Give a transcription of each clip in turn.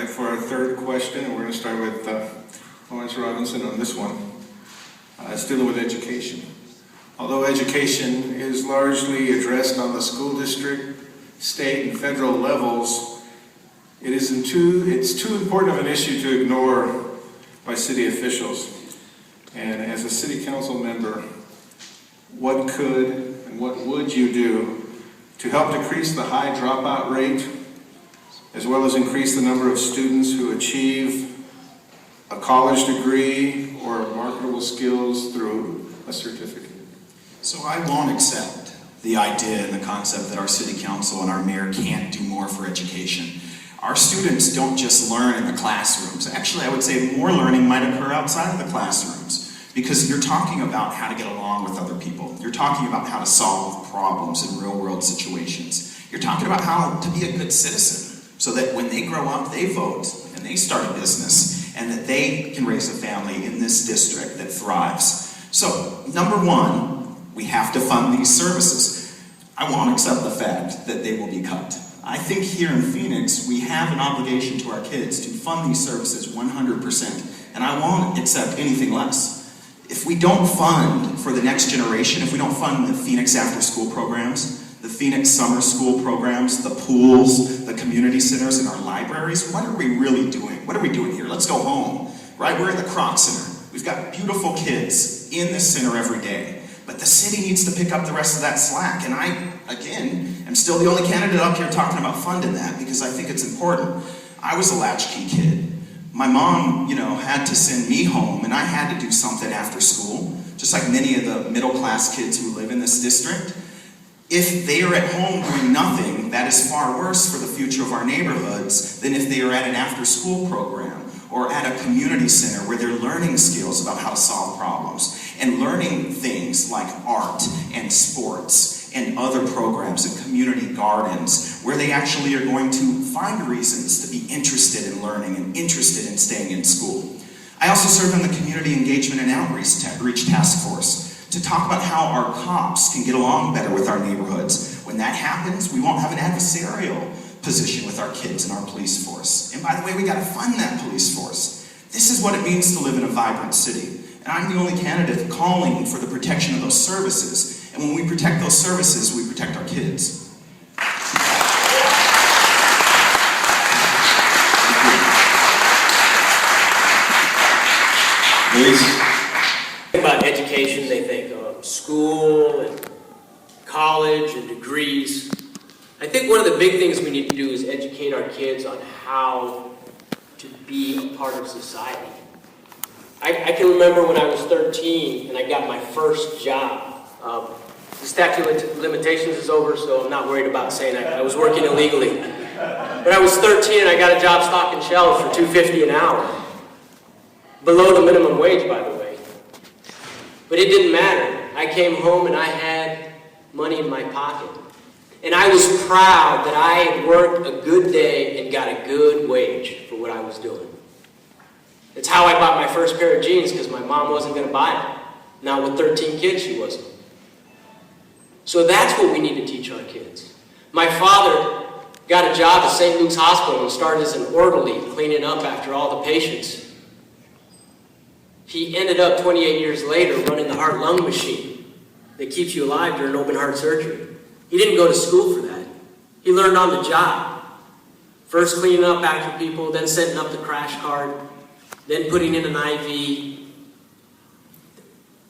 right, for our third question, and we're going to start with Lawrence Robinson on this one. It's dealing with education. Although education is largely addressed on the school district, state, and federal levels, it's too important of an issue to ignore by city officials. And as a city council member, what could and what would you do to help decrease the high dropout rate, as well as increase the number of students who achieve a college degree or marketable skills through a certificate? So I won't accept the idea and the concept that our city council and our mayor can't do more for education. Our students don't just learn in the classrooms. Actually, I would say more learning might occur outside of the classrooms, because you're talking about how to get along with other people. You're talking about how to solve problems in real-world situations. You're talking about how to be a good citizen, so that when they grow up, they vote and they start a business, and that they can raise a family in this district that thrives. So, number one, we have to fund these services. I won't accept the fact that they will be cut. I think here in Phoenix, we have an obligation to our kids to fund these services 100%, and I won't accept anything less. If we don't fund for the next generation, if we don't fund the Phoenix after-school programs, the Phoenix summer school programs, the pools, the community centers, and our libraries, what are we really doing? What are we doing here? Let's go home, right? We're in the Kroc Center. We've got beautiful kids in this center every day. But the city needs to pick up the rest of that slack. And I, again, am still the only candidate up here talking about funding that, because I think it's important. I was a latchkey kid. My mom, had to send me home, and I had to do something after school, just like many of the middle-class kids who live in this district. If they are at home doing nothing, that is far worse for the future of our neighborhoods than if they are at an after-school program or at a community center where they're learning skills about how to solve problems and learning things like art and sports and other programs and community gardens where they actually are going to find reasons to be interested in learning and interested in staying in school. I also serve on the Community Engagement and Outreach Task Force to talk about how our cops can get along better with our neighborhoods. When that happens, we won't have an adversarial position with our kids and our police force. And by the way, we gotta fund that police force. This is what it means to live in a vibrant city. And I'm the only candidate calling for the protection of those services. And when we protect those services, we protect our kids. Please. About education, they think of school and college and degrees. I think one of the big things we need to do is educate our kids on how to be a part of society. I can remember when I was 13 and I got my first job. The statute of limitations is over, so I'm not worried about saying I was working illegally. But I was 13 and I got a job stocking shelves for $2.50 an hour. Below the minimum wage, by the way. But it didn't matter. I came home and I had money in my pocket. And I was proud that I had worked a good day and got a good wage for what I was doing. It's how I bought my first pair of jeans, because my mom wasn't going to buy them. Now with 13 kids, she wasn't. So that's what we need to teach our kids. My father got a job at St. Luke's Hospital and started as an orderly, cleaning up after all the patients. He ended up 28 years later running the heart-lung machine that keeps you alive during open heart surgery. He didn't go to school for that. He learned on the job. First cleaning up after people, then setting up the crash cart, then putting in an IV.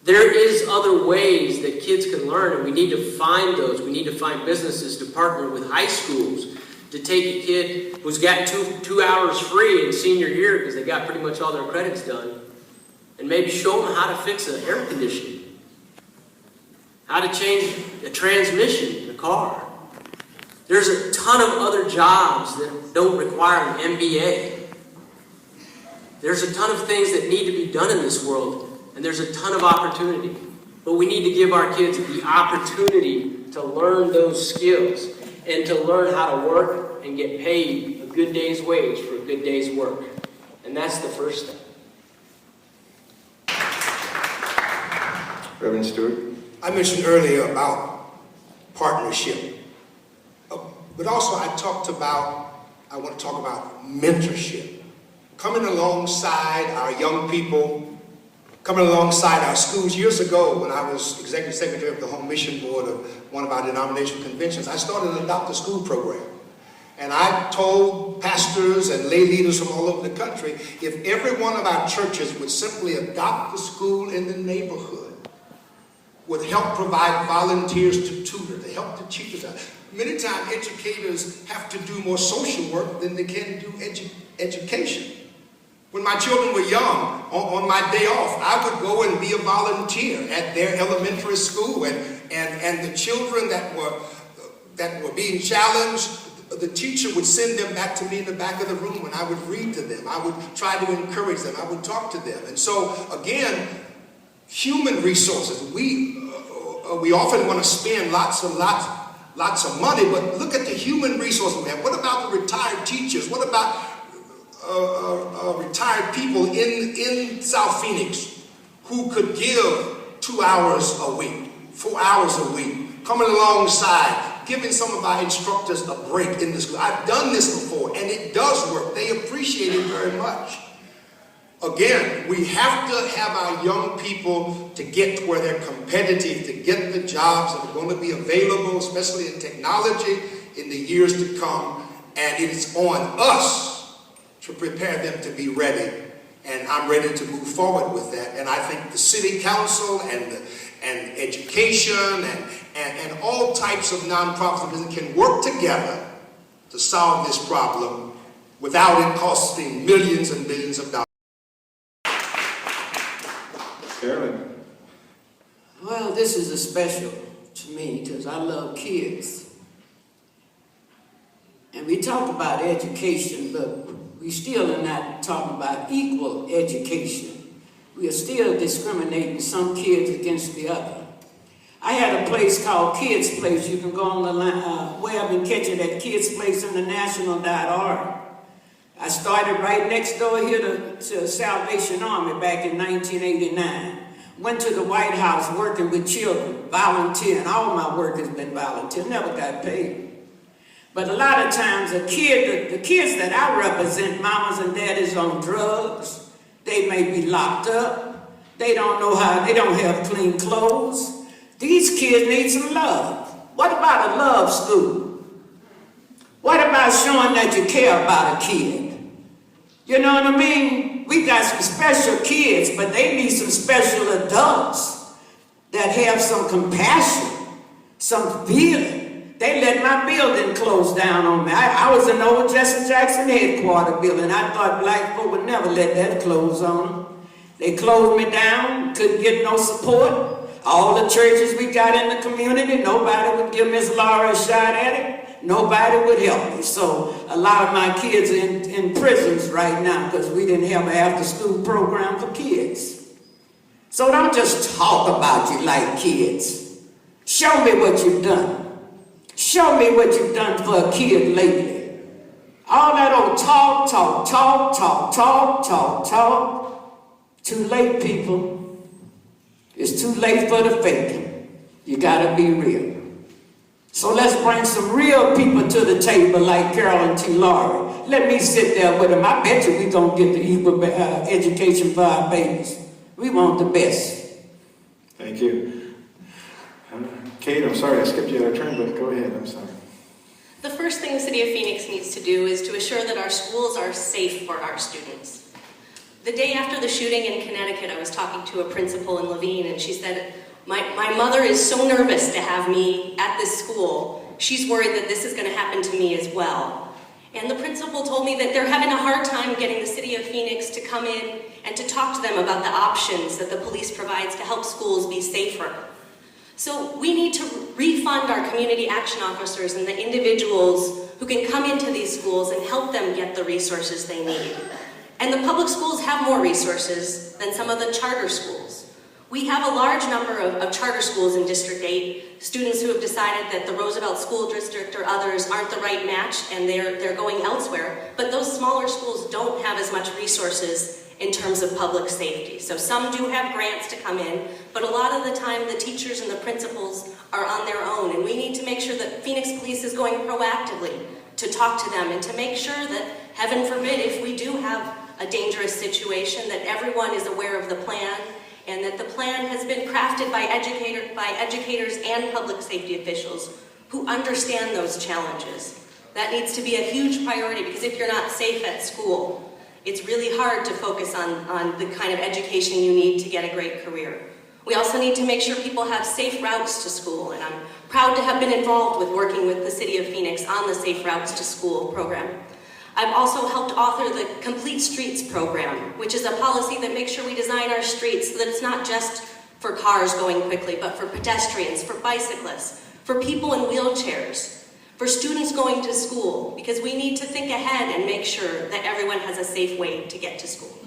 There is other ways that kids can learn, and we need to find those. We need to find businesses to partner with high schools to take a kid who's got two hours free in senior year because they got pretty much all their credits done, and maybe show them how to fix an air conditioning, how to change a transmission in a car. There's a ton of other jobs that don't require an MBA. There's a ton of things that need to be done in this world, and there's a ton of opportunity. But we need to give our kids the opportunity to learn those skills and to learn how to work and get paid a good day's wage for a good day's work. And that's the first step. Reverend Stewart. I mentioned earlier about partnership, but also I talked about I want to talk about mentorship. Coming alongside our young people, coming alongside our schools. Years ago, when I was executive secretary of the Home Mission Board of one of our denominational conventions, I started an Adopt a School program. And I told pastors and lay leaders from all over the country, if every one of our churches would simply adopt a school in the neighborhood, would help provide volunteers to tutor, to help the teachers out. Many times educators have to do more social work than they can do education. When my children were young, on my day off, I would go and be a volunteer at their elementary school, and the children that were being challenged, the teacher would send them back to me in the back of the room, and I would read to them. I would try to encourage them. I would talk to them. And so, again, human resources. We often want to spend lots of money, but look at the human resources we have. What about the retired teachers? What about retired people in South Phoenix who could give 2 hours a week, 4 hours a week, coming alongside, giving some of our instructors a break in the school. I've done this before, and it does work. They appreciate it very much. Again, we have to have our young people to get to where they're competitive, to get the jobs that are going to be available, especially in technology, in the years to come. And it is on us to prepare them to be ready. And I'm ready to move forward with that. And I think the city council and education and all types of nonprofits can work together to solve this problem without it costing millions and millions of dollars. Carolyn. Well, this is a special to me because I love kids. And we talk about education, but we still are not talking about equal education. We are still discriminating some kids against the other. I had a place called Kids Place. You can go on the web and catch it at kidsplaceinternational.org. I started right next door here to Salvation Army back in 1989. Went to the White House working with children, volunteering. All my work has been volunteer, never got paid. But a lot of times the kids that I represent, mamas and daddies on drugs, they may be locked up. They don't know how, they don't have clean clothes. These kids need some love. What about a love school? What about showing that you care about a kid? You know what I mean? We got some special kids, but they need some special adults that have some compassion, some feeling. They let my building close down on me. I was in the old Jesse Jackson headquarters building. I thought black folk would never let that close on them. They closed me down, couldn't get no support. All the churches we got in the community, nobody would give Miss Laura a shot at it. Nobody would help me. So a lot of my kids are in prisons right now because we didn't have an after-school program for kids. So don't just talk about you like kids. Show me what you've done. Show me what you've done for a kid lately. All that old talk. Too late, people. It's too late for the faking. You gotta be real. So let's bring some real people to the table like Carolyn T. Laurie. Let me sit there with them. I bet you we're gonna get the equal education for our babies. We want the best. Thank you. Kate, I'm sorry I skipped you out of turn, but go ahead, I'm sorry. The first thing the City of Phoenix needs to do is to assure that our schools are safe for our students. The day after the shooting in Connecticut, I was talking to a principal in Levine, and she said, my mother is so nervous to have me at this school. She's worried that this is going to happen to me as well. And the principal told me that they're having a hard time getting the City of Phoenix to come in and to talk to them about the options that the police provides to help schools be safer. So we need to refund our community action officers and the individuals who can come into these schools and help them get the resources they need. And the public schools have more resources than some of the charter schools. We have a large number of charter schools in District 8, students who have decided that the Roosevelt School District or others aren't the right match and they're going elsewhere. But those smaller schools don't have as much resources in terms of public safety. So some do have grants to come in, but a lot of the time the teachers and the principals are on their own, and we need to make sure that Phoenix Police is going proactively to talk to them and to make sure that, heaven forbid, if we do have a dangerous situation, that everyone is aware of the plan and that the plan has been crafted by educators and public safety officials who understand those challenges. That needs to be a huge priority, because if you're not safe at school, it's really hard to focus on the kind of education you need to get a great career. We also need to make sure people have safe routes to school, and I'm proud to have been involved with working with the City of Phoenix on the Safe Routes to School program. I've also helped author the Complete Streets program, which is a policy that makes sure we design our streets so that it's not just for cars going quickly, but for pedestrians, for bicyclists, for people in wheelchairs, for students going to school, because we need to think ahead and make sure that everyone has a safe way to get to school.